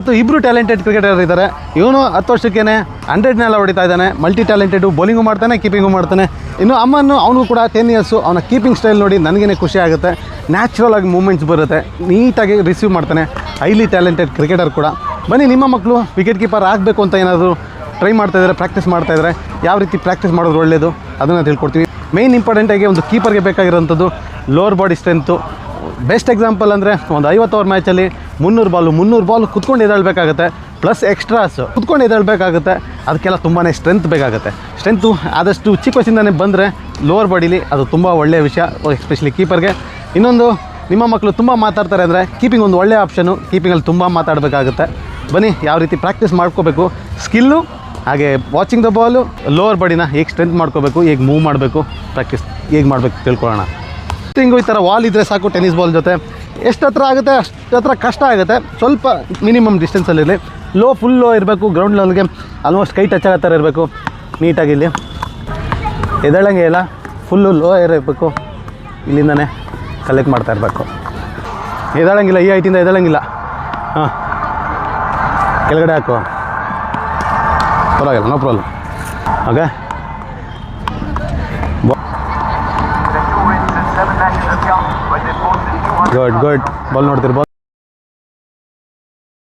ಮತ್ತು ಇಬ್ಬರು talented cricketer ಇದ್ದಾರೆ. ಇವನು 10 ವರ್ಷಕ್ಕೇ 100ನೆಲ್ಲ ಹೊಡಿತಾ ಇದ್ದಾನೆ. ಮಲ್ಟಿ ಟ್ಯಾಲೆಂಟೆಡು, ಬೌಲಿಂಗು ಮಾಡ್ತಾನೆ, ಕೀಪಿಂಗು ಮಾಡ್ತಾನೆ. ಇನ್ನು ಅಮ್ಮನ್ನು ಅವನು ಕೂಡ 10 ಇಯರ್ಸು. ಅವನ ಕೀಪಿಂಗ್ ಸ್ಟೈಲ್ ನೋಡಿ ನನಗೇ ಖುಷಿ ಆಗುತ್ತೆ. ನ್ಯಾಚುರಲ್ ಆಗಿ ಮೂಮೆಂಟ್ಸ್ ಬರುತ್ತೆ, ನೀಟಾಗಿ ರಿಸೀವ್ ಮಾಡ್ತಾನೆ. ಹೈಲಿ ಟ್ಯಾಲೆಂಟೆಡ್ ಕ್ರಿಕೆಟರ್ ಕೂಡ. ಬನ್ನಿ, ನಿಮ್ಮ ಮಕ್ಕಳು ವಿಕೆಟ್ ಕೀಪರ್ ಆಗಬೇಕು ಅಂತ ಏನಾದರೂ ಟ್ರೈ ಮಾಡ್ತಾಯಿದ್ದಾರೆ, ಪ್ರಾಕ್ಟೀಸ್ ಮಾಡ್ತಾಯಿದ್ದಾರೆ, ಯಾವ ರೀತಿ ಪ್ರಾಕ್ಟೀಸ್ ಮಾಡೋದು ಒಳ್ಳೆಯದು ಅದನ್ನು ತಿಳ್ಕೊಡ್ತೀವಿ. ಮೇಯ್ನ್ ಇಂಪಾರ್ಟೆಂಟಾಗಿ ಒಂದು ಕೀಪರ್ಗೆ ಬೇಕಾಗಿರೋಂಥದ್ದು lower body strength. Best example ಅಂದರೆ ಒಂದು 50 ಓವರ್ ಮ್ಯಾಚಲ್ಲಿ 300 ಬಾಲ್ ಕುತ್ಕೊಂಡು ಎದ್ದೇಳಬೇಕಾಗುತ್ತೆ. ಪ್ಲಸ್ ಎಕ್ಸ್ಟ್ರಾಸು ಕುತ್ಕೊಂಡು ಎದ್ದೇಳಬೇಕಾಗುತ್ತೆ. ಅದಕ್ಕೆಲ್ಲ ತುಂಬಾ ಸ್ಟ್ರೆಂತ್ ಬೇಕಾಗುತ್ತೆ. ಸ್ಟ್ರೆಂತು ಆದಷ್ಟು ಚಿಕ್ಕ ವಯಸ್ಸಿಂದನೇ ಬಂದರೆ ಲೋವರ್ ಬಾಡೀಲಿ ಅದು ತುಂಬ ಒಳ್ಳೆಯ ವಿಷಯ, ಎಸ್ಪೆಷಲಿ ಕೀಪರ್ಗೆ. ಇನ್ನೊಂದು, ನಿಮ್ಮ ಮಕ್ಕಳು ತುಂಬ ಮಾತಾಡ್ತಾರೆ ಅಂದರೆ ಕೀಪಿಂಗ್ ಒಂದು ಒಳ್ಳೆಯ ಆಪ್ಷನು. ಕೀಪಿಂಗಲ್ಲಿ ತುಂಬ ಮಾತಾಡಬೇಕಾಗುತ್ತೆ. ಬನ್ನಿ, ಯಾವ ರೀತಿ ಪ್ರಾಕ್ಟೀಸ್ ಮಾಡ್ಕೋಬೇಕು, ಸ್ಕಿಲ್ಲು ಹಾಗೆ ವಾಚಿಂಗ್ ದ ಬಾಲು, ಲೋವರ್ ಬಾಡಿನ ಹೇಗೆ ಸ್ಟ್ರೆಂತ್ ಮಾಡ್ಕೋಬೇಕು, ಹೇಗೆ ಮೂವ್ ಮಾಡಬೇಕು, ಪ್ರಾಕ್ಟೀಸ್ ಹೇಗೆ ಮಾಡಬೇಕು ತಿಳ್ಕೊಳ್ಳೋಣ. ಹಿಂಗೂ ಈ ಥರ ವಾಲ್ ಇದ್ದರೆ ಸಾಕು. ಟೆನ್ನಿಸ್ ಬಾಲ್ ಜೊತೆ ಎಷ್ಟು ಹತ್ರ ಆಗುತ್ತೆ ಅಷ್ಟು ಹತ್ರ ಕಷ್ಟ ಆಗುತ್ತೆ. ಸ್ವಲ್ಪ ಮಿನಿಮಮ್ ಡಿಸ್ಟೆನ್ಸಲ್ಲಿರಲಿ. ಫುಲ್ ಲೋ ಇರಬೇಕು. ಗ್ರೌಂಡ್ ಲೆವೆಲ್ಗೆ ಆಲ್ಮೋಸ್ಟ್ ಕೈ ಟಚ್ ಆಗೋ ಥರ ಇರಬೇಕು. ನೀಟಾಗಿ ಇಲ್ಲಿ ಎದ್ದೇಳಂಗೆ ಇಲ್ಲ, ಫುಲ್ಲು ಲೋ ಇರಬೇಕು. ಇಲ್ಲಿಂದನೇ ಕಲೆಕ್ಟ್ ಮಾಡ್ತಾ ಇರಬೇಕು. ಎದ್ದೇಳಂಗಿಲ್ಲ, ಈ ಹೈಟಿಂದ ಎದ್ದೇಳಂಗಿಲ್ಲ. ಹಾಂ, ಕೆಳಗಡೆ ಹಾಕು, ಪರವಾಗಿಲ್ಲ, no problem. Okay, good ball ನೋಡ್ತಿರ್ಬೋದು.